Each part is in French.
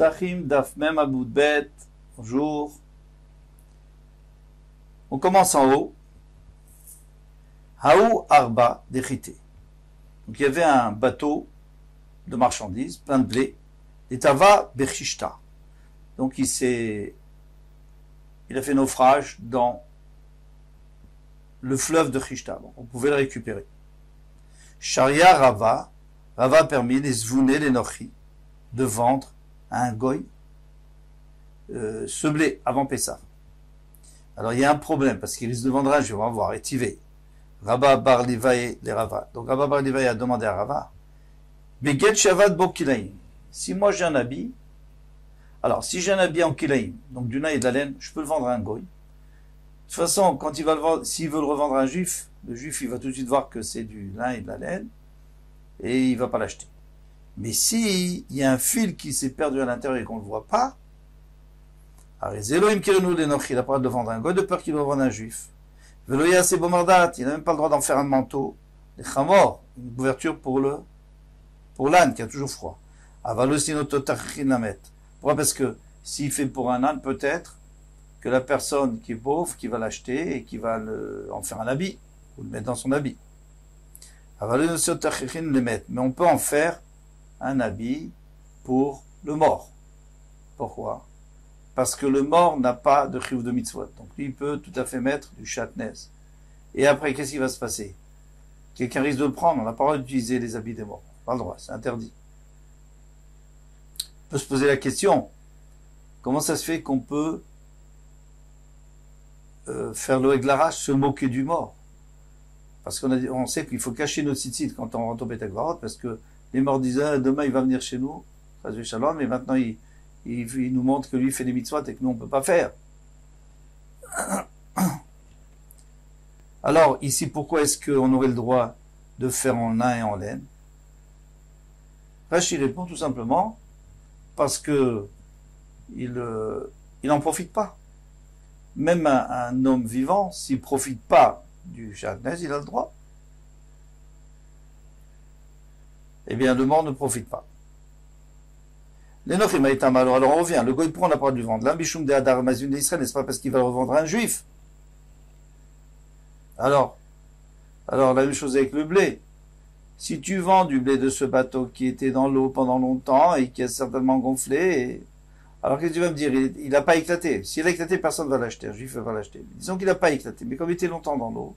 Psachim Daf Mem Amud Bet. Bonjour. On commence en haut. Haou Arba Dechité. Donc il y avait un bateau de marchandises, plein de blé, et Tava Berchishta. Donc il a fait naufrage dans le fleuve de Chishta. Donc on pouvait le récupérer. Sharia Rava a permis les Zvouné, les Nochi, de vendre à un goy ce blé avant Pessah. Alors il y a un problème, parce qu'il risque de vendre un juif, on va voir, et Tivé. Rabba Bar Livaï les Rava. Donc Rabba Bar Livaï a demandé à Rava, Beget Shavad Bokilaïm. Si moi j'ai un habit, alors si j'ai un habit en Kilaïm, donc du lin et de la laine, je peux le vendre à un goy. De toute façon, quand il va le vendre, s'il veut le revendre à un juif, le juif il va tout de suite voir que c'est du lin et de la laine, et il va pas l'acheter. Mais si il y a un fil qui s'est perdu à l'intérieur et qu'on ne le voit pas, alors les Elohim Kirenu les Nochi, il a pas le droit de vendre un goy de peur qu'il le vende à un juif. Veloya c'est Bomardat, il n'a même pas le droit d'en faire un manteau. Les Chamor, une couverture pour l'âne qui a toujours froid. Avalosino Totachin Lamet. Pourquoi? Parce que s'il fait pour un âne, peut-être que la personne qui est pauvre, qui va l'acheter et qui va en faire un habit, ou le mettre dans son habit. Avalosino Totachin Lamet. Mais on peut en faire un habit pour le mort. Pourquoi? Parce que le mort n'a pas de chiyuv de mitzvot. Donc lui, il peut tout à fait mettre du chatnez. Et après, qu'est-ce qui va se passer? Quelqu'un risque de le prendre. On n'a pas le droit d'utiliser les habits des morts. Pas le droit, c'est interdit. On peut se poser la question, comment ça se fait qu'on peut faire le Eglarach, se moquer du mort? Parce on sait qu'il faut cacher nos tzitzit quand on rentre au Beit HaKvarot, parce que les morts disent, demain il va venir chez nous, Shalom, et maintenant il nous montre que lui fait des mitzvot et que nous on peut pas faire. Alors ici, pourquoi est-ce qu'on aurait le droit de faire en lin et en laine? Rashi répond tout simplement parce que il n'en profite pas. Même un homme vivant, s'il profite pas du chatnez, il a le droit. Eh bien, le mort ne profite pas. Les Nochim Aïtam, alors on revient. Le goy prend la parole du vendre. L'ambishum de Hadar Mazun d'Israël, n'est-ce pas parce qu'il va le revendre à un juif? Alors, la même chose avec le blé. Si tu vends du blé de ce bateau qui était dans l'eau pendant longtemps et qui a certainement gonflé, alors qu'est-ce que tu vas me dire? Il n'a pas éclaté. S'il a éclaté, personne ne va l'acheter. Un juif va l'acheter. Disons qu'il n'a pas éclaté. Mais comme il était longtemps dans l'eau,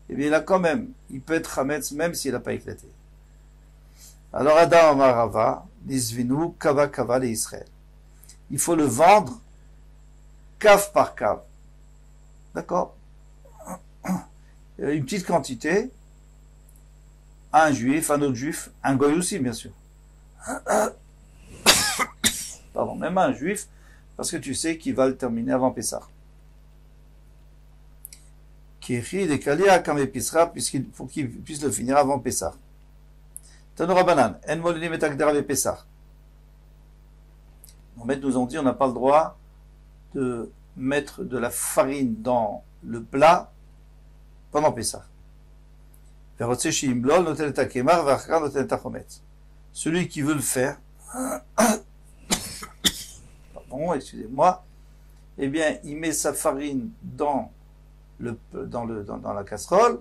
eh bien, il peut être chametz même s'il n'a pas éclaté. Alors, Adam Amarava, Nisvinu, Kava Kava les Israël. Il faut le vendre cave par cave. D'accord? Une petite quantité à un juif, un autre juif, un goy aussi, bien sûr. Pardon, même à un juif, parce que tu sais qu'il va le terminer avant Pessah. Kirchi de Kalia Kamepissra, pour qu'il puisse le finir avant Pessah. Tanoura Banan, En Molinim et Agdera ve Pessah. Les maîtres nous ont dit on n'a pas le droit de mettre de la farine dans le plat pendant Pessah. Celui qui veut le faire, pardon, excusez-moi, eh bien, il met sa farine dans la casserole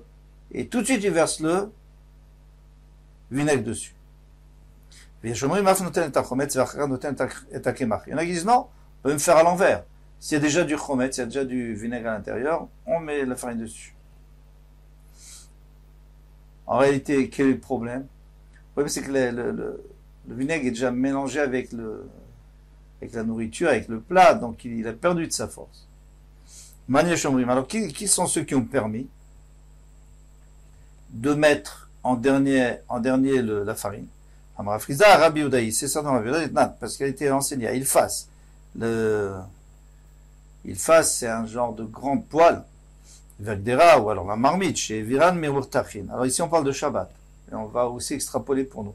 et tout de suite il verse le vinaigre dessus. Il y en a qui disent non, on peut même faire à l'envers. S'il y a déjà du chometz, s'il y a déjà du vinaigre à l'intérieur, on met la farine dessus. En réalité, quel est le problème? Le problème, c'est que le vinaigre est déjà mélangé avec la nourriture, avec le plat, donc il a perdu de sa force. Alors, qui sont ceux qui ont permis de mettre en dernier la farine? Amar Friza, Rabbi Udaï, c'est ça dans la Udaï, parce qu'elle a été enseignée à Ilfas. Ilfas, c'est un genre de grande poêle. Vagdera, ou alors la marmite, chez Viran Meurtachin. Alors ici on parle de Shabbat, et on va aussi extrapoler pour nous.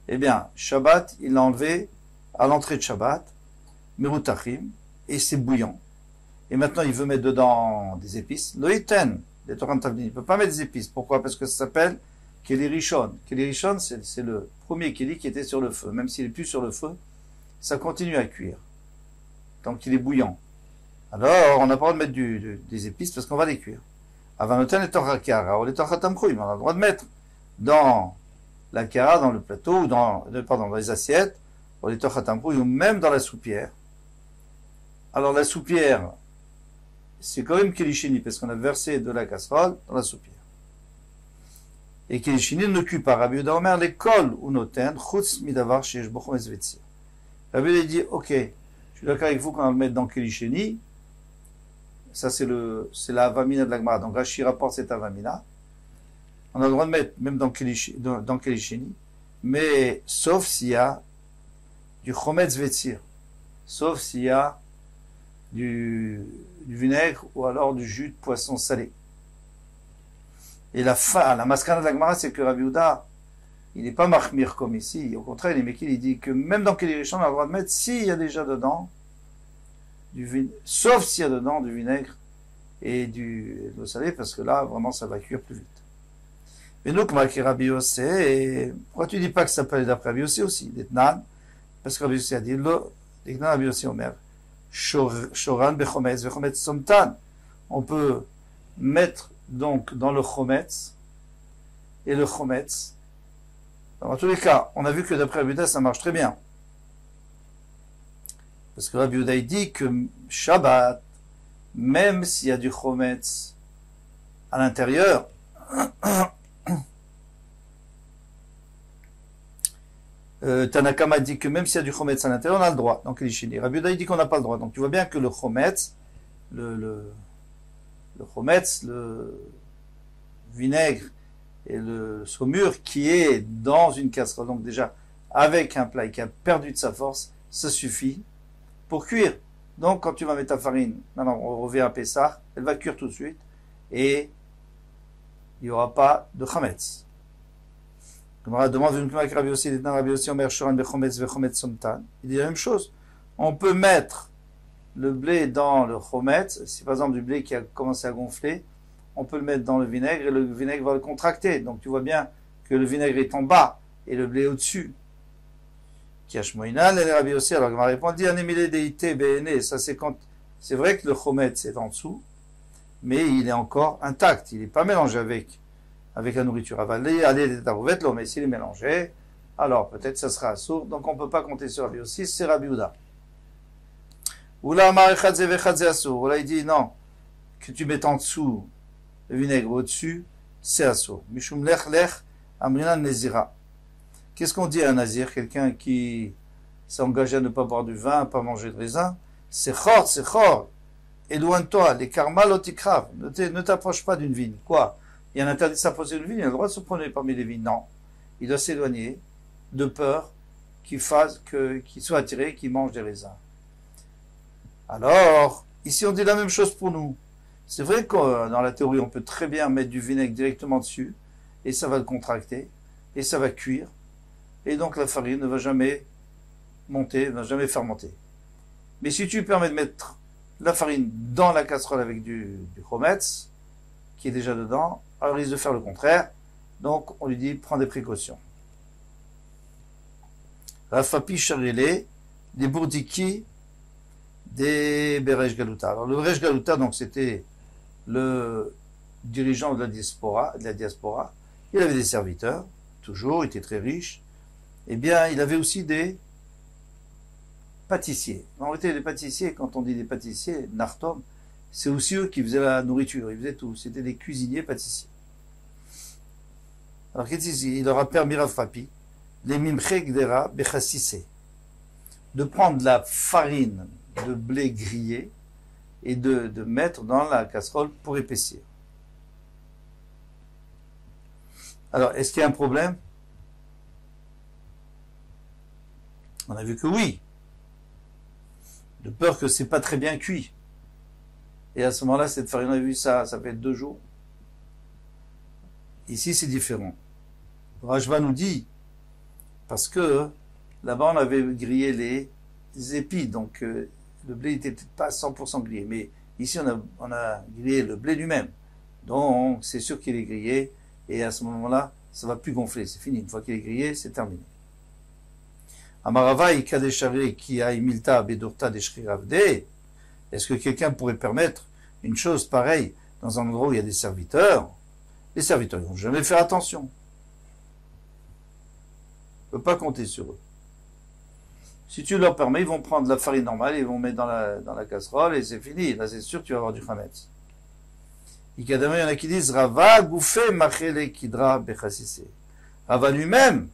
Eh bien, Shabbat, il l'a enlevé à l'entrée de Shabbat, Meurtachim, et c'est bouillant. Et maintenant il veut mettre dedans des épices. Loïten, des Torah Tavlin, il ne peut pas mettre des épices. Pourquoi? Parce que ça s'appelle Keli Rishon. Keli Rishon, c'est le premier Keli qui était sur le feu. Même s'il n'est plus sur le feu, ça continue à cuire, tant qu'il est bouillant. Alors, on n'a pas le droit de mettre des épices parce qu'on va les cuire. Avanoten et torrakara, ou les torchatamkouim, on a le droit de mettre dans la kara, dans le plateau, ou dans les assiettes, ou les torchatamkouim, ou même dans la soupière. Alors, la soupière, c'est quand même kelishini, parce qu'on a versé de la casserole dans la soupière. Et kelishini ne cuit pas. Rabbi Yehuda Omer, l'école ou noten, chutz midavar sheyesh bo chometz vetzir. Rabbi Yehuda dit, ok, je suis d'accord avec vous qu'on va le mettre dans kelishini. Ça, c'est la avamina de la Gemara. Donc, Rashi rapporte cette avamina. On a le droit de mettre, même dans kelishini, mais sauf s'il y a du chometz vetzir. Sauf s'il y a du vinaigre ou alors du jus de poisson salé. Et la maskana de la Gemara, c'est que Rabbi Yehuda, il n'est pas machmir comme ici. Au contraire, il dit que même dans Kelishini, on a le droit de mettre, s'il y a déjà dedans, sauf s'il y a dedans du vinaigre et de l'eau salée, parce que là, vraiment, ça va cuire plus vite. Mais nous, comme Rabbi Yossé, pourquoi tu dis pas que ça peut aller d'après Rabbi Yossé aussi, d'Etnan? Parce que Rabbi Yossé a dit, Rabbi Yossé Omer, Shoran bechometz, vechometz somtan. On peut mettre donc dans le chometz, et le chometz. Dans tous les cas, on a vu que d'après Rabbi Yehuda, ça marche très bien. Parce que Rabbi Yehuda dit que Shabbat, même s'il y a du chometz à l'intérieur, Tanakama dit que même s'il y a du chometz à l'intérieur, on a le droit. Donc Elishini. Rabbi Yehuda dit qu'on n'a pas le droit. Donc tu vois bien que le chometz, le chometz, le vinaigre et le saumure qui est dans une casserole, donc déjà avec un plat qui a perdu de sa force, ça suffit pour cuire. Donc quand tu vas mettre ta farine, maintenant on revient à Pessah, elle va cuire tout de suite et il n'y aura pas de chametz. Il dit la même chose. On peut mettre le blé dans le chometz. Si par exemple du blé qui a commencé à gonfler, on peut le mettre dans le vinaigre et le vinaigre va le contracter. Donc tu vois bien que le vinaigre est en bas et le blé est au-dessus. Alors il m'a répondu, ça c'est vrai que le chometz est en dessous, mais il est encore intact. Il n'est pas mélangé avec la nourriture. Mais s'il est mélangé, alors peut-être ça sera assourd. Donc on ne peut pas compter sur Rabbi aussi, c'est Rabbi Yehuda. Oula il dit non, que tu mettes en dessous le vinaigre au-dessus, c'est assourd. Mishum lech lech amrinan nezira. Qu'est-ce qu'on dit à un nazir, quelqu'un qui s'est engagé à ne pas boire du vin, à pas manger de raisin? C'est chor, éloigne-toi, les karma lotikrav, ne t'approche pas d'une vigne. Quoi? Il y a un interdit de s'approcher d'une vigne, il a le droit de se promener parmi les vignes. Non. Il doit s'éloigner de peur qu'il soit attiré, qu'il mange des raisins. Alors, ici on dit la même chose pour nous. C'est vrai que dans la théorie, on peut très bien mettre du vinaigre directement dessus, et ça va le contracter, et ça va cuire, et donc la farine ne va jamais monter, ne va jamais fermenter. Mais si tu permets de mettre la farine dans la casserole avec du chometz, qui est déjà dedans, alors il risque de faire le contraire. Donc on lui dit, prends des précautions. Rafapi Charelé, des bourdiki, des Berej Galuta. Alors le Berej Galuta, donc c'était le dirigeant de la diaspora. Il avait des serviteurs, toujours, il était très riche. Eh bien, il avait aussi des pâtissiers. En réalité, les pâtissiers, quand on dit des pâtissiers, Nartom, c'est aussi eux qui faisaient la nourriture, ils faisaient tout. C'était des cuisiniers pâtissiers. Alors, qu'est-ce qu'il dit? Il leur a permis, Rav Papi, les mimche gdera bechassise, de prendre la farine de blé grillé et de mettre dans la casserole pour épaissir. Alors, est-ce qu'il y a un problème? On a vu que oui. De peur que c'est pas très bien cuit. Et à ce moment-là, cette farine, on a vu ça fait 2 jours. Ici, c'est différent. Rajva nous dit, parce que là-bas, on avait grillé les épis, donc le blé n'était peut-être pas 100% grillé. Mais ici, on a grillé le blé lui-même. Donc, c'est sûr qu'il est grillé, et à ce moment-là, ça va plus gonfler. C'est fini. Une fois qu'il est grillé, c'est terminé. Amarava ikadeshare ki aimilta bedurta deshriravde. Est-ce que quelqu'un pourrait permettre une chose pareille dans un endroit où il y a des serviteurs? Les serviteurs ne vont jamais faire attention. On ne peut pas compter sur eux. Si tu leur permets, ils vont prendre la farine normale, ils vont mettre dans la casserole et c'est fini. Là, c'est sûr que tu vas avoir du chametz. Ikadama, il y en a qui disent Rava gouffé machele kidra bechassise. Rava lui-même,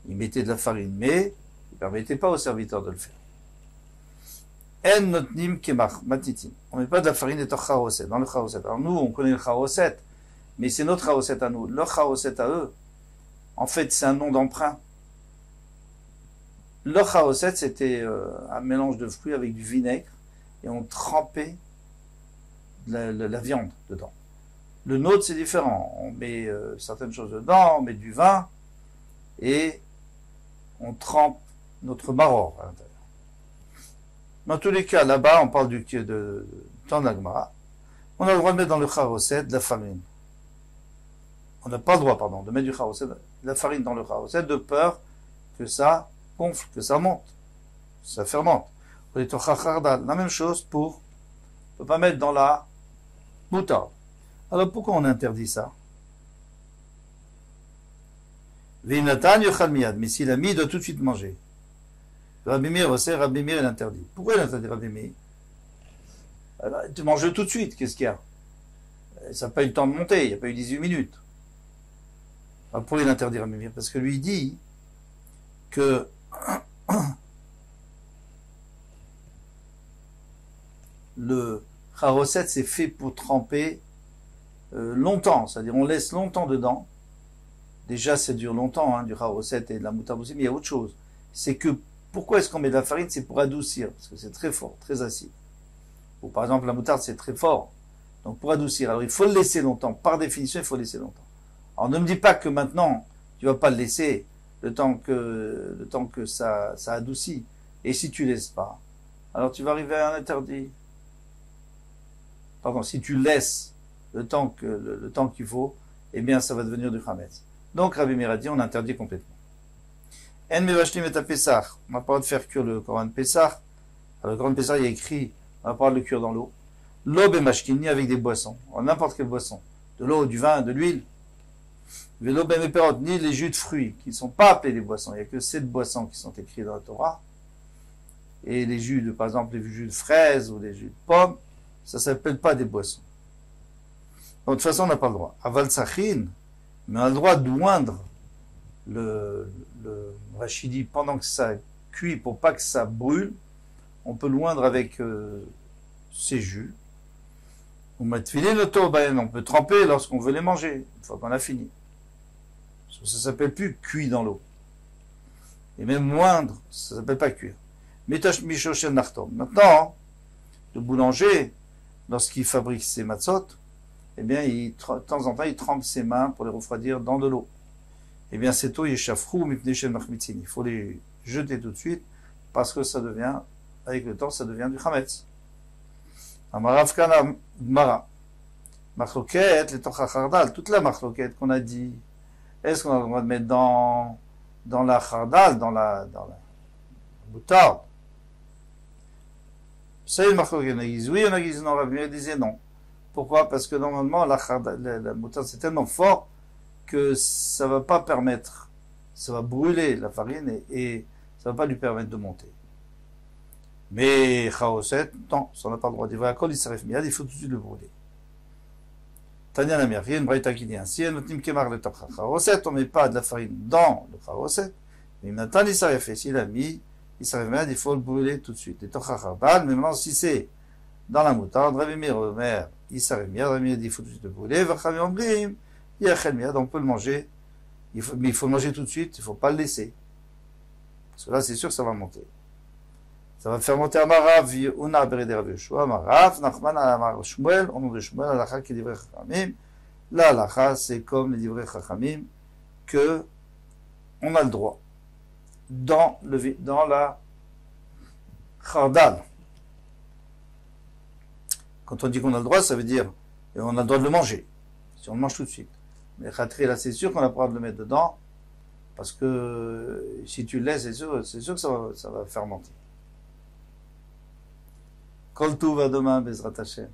il mettait de la farine, mais il ne permettait pas aux serviteurs de le faire. En notnim kemach matitim. On ne met pas de la farine dans le chaoset. Alors nous, on connaît le chaoset, mais c'est notre chaoset à nous. Leur chaoset à eux, en fait, c'est un nom d'emprunt. Leur chaoset, c'était un mélange de fruits avec du vinaigre et on trempait la viande dedans. Le nôtre, c'est différent. On met certaines choses dedans, on met du vin et on trempe notre maror à l'intérieur. Dans tous les cas, là-bas, on parle du temps de la Gemara. On a le droit de mettre dans le chaoset de la farine. On n'a pas le droit, de mettre du chaoset, de la farine dans le chaoset, de peur que ça gonfle, que ça monte, ça fermente. La même chose on ne peut pas mettre dans la moutarde. Alors pourquoi on interdit ça? Mais s'il a mis, il doit tout de suite manger. Rabbi Meir, il interdit. Pourquoi il interdit Rabbi Meir? Tu manges tout de suite, qu'est-ce qu'il y a? Ça n'a pas eu le temps de monter, il n'y a pas eu 18 minutes. Alors pourquoi il interdit Rabbi Meir? Parce que lui dit que le charoset c'est fait pour tremper longtemps, c'est-à-dire on laisse longtemps dedans. Déjà ça dure longtemps, du charoset et de la moutarde aussi, mais il y a autre chose. C'est que pourquoi est-ce qu'on met de la farine? C'est pour adoucir, parce que c'est très fort, très acide. Ou par exemple la moutarde c'est très fort, donc pour adoucir. Alors il faut le laisser longtemps, par définition il faut le laisser longtemps. Alors ne me dis pas que maintenant tu vas pas le laisser le temps que ça adoucit. Et si tu laisses pas, alors tu vas arriver à un interdit. Pardon, si tu laisses le temps qu'il faut, eh bien ça va devenir du chametz. Donc Rabbi Meir a dit on interdit complètement. En mevashlim et Pessah. On n'a pas le droit de faire cuire le Corban Pessah. Alors le Corban Pessah il y a écrit on n'a pas le droit de le cuire dans l'eau. L'eau bemashkini avec des boissons. Alors, n'importe quelle boisson. De l'eau, du vin, de l'huile. Vélo bemeperot, ni les jus de fruits, qui ne sont pas appelés des boissons. Il n'y a que 7 boissons qui sont écrites dans la Torah. Et les jus par exemple, les jus de fraises ou les jus de pommes, ça ne s'appelle pas des boissons. Donc, de toute façon, on n'a pas le droit. Aval sachin, mais on a le droit d'oindre le rachidi pendant que ça cuit pour pas que ça brûle. On peut l'oindre avec ces jus. On peut tremper lorsqu'on veut les manger, une fois qu'on a fini. Ça s'appelle plus cuit dans l'eau. Et même moindre, ça s'appelle pas cuire. Maintenant, le boulanger, lorsqu'il fabrique ses matzot, eh bien, de temps en temps, il trempe ses mains pour les refroidir dans de l'eau. Eh bien, cette eau, il faut les jeter tout de suite, parce que ça devient, avec le temps, ça devient du chametz. Amarav kana gmara. Machloket, les tochachardal, toute la machloket qu'on a dit. Est-ce qu'on a le droit de mettre dans la chardal, dans la moutarde? Ça y est, machloket, on a dit oui, on a dit non, Rabbi Meir disait non. Pourquoi? Parce que normalement, la moutarde, c'est tellement fort que ça va pas permettre, ça va brûler la farine et ça va pas lui permettre de monter. Mais chaoset, non, ça n'a pas le droit. Il s'arrête miad, il faut tout de suite le brûler. Tanya la mère, il y a une braïta qui dit ainsi, on ne met pas de la farine dans le chaoset, mais maintenant il s'arrête fait. S'il a mis, il s'arrête miad, il faut le brûler tout de suite. Et tochachardal, mais maintenant si c'est dans la moutarde, Rabbi Meir, il s'arrête miad, Rabbi Meir dit il faut tout de suite le brûler, Vachamim Omrim, il y a chel miad, on peut le manger, mais il faut le manger tout de suite, il ne faut pas le laisser. Parce que là c'est sûr que ça va monter. Ça va faire monter à Marav, Una Bereder Rav Yoshua, Marav, Nachman Amar Shmuel, au nom de Shmuel, Alacha qui est divrei Chachamim. Là, Alacha, c'est comme les divrei Chachamim, que on a le droit. Dans la Chardal. Quand on dit qu'on a le droit, ça veut dire, on a le droit de le manger. Si on le mange tout de suite. Mais Khatri, là, c'est sûr qu'on a le droit de le mettre dedans, Parce que si tu le laisses, c'est sûr que ça va fermenter. Kol Tov à demain, Bezrat Hashem.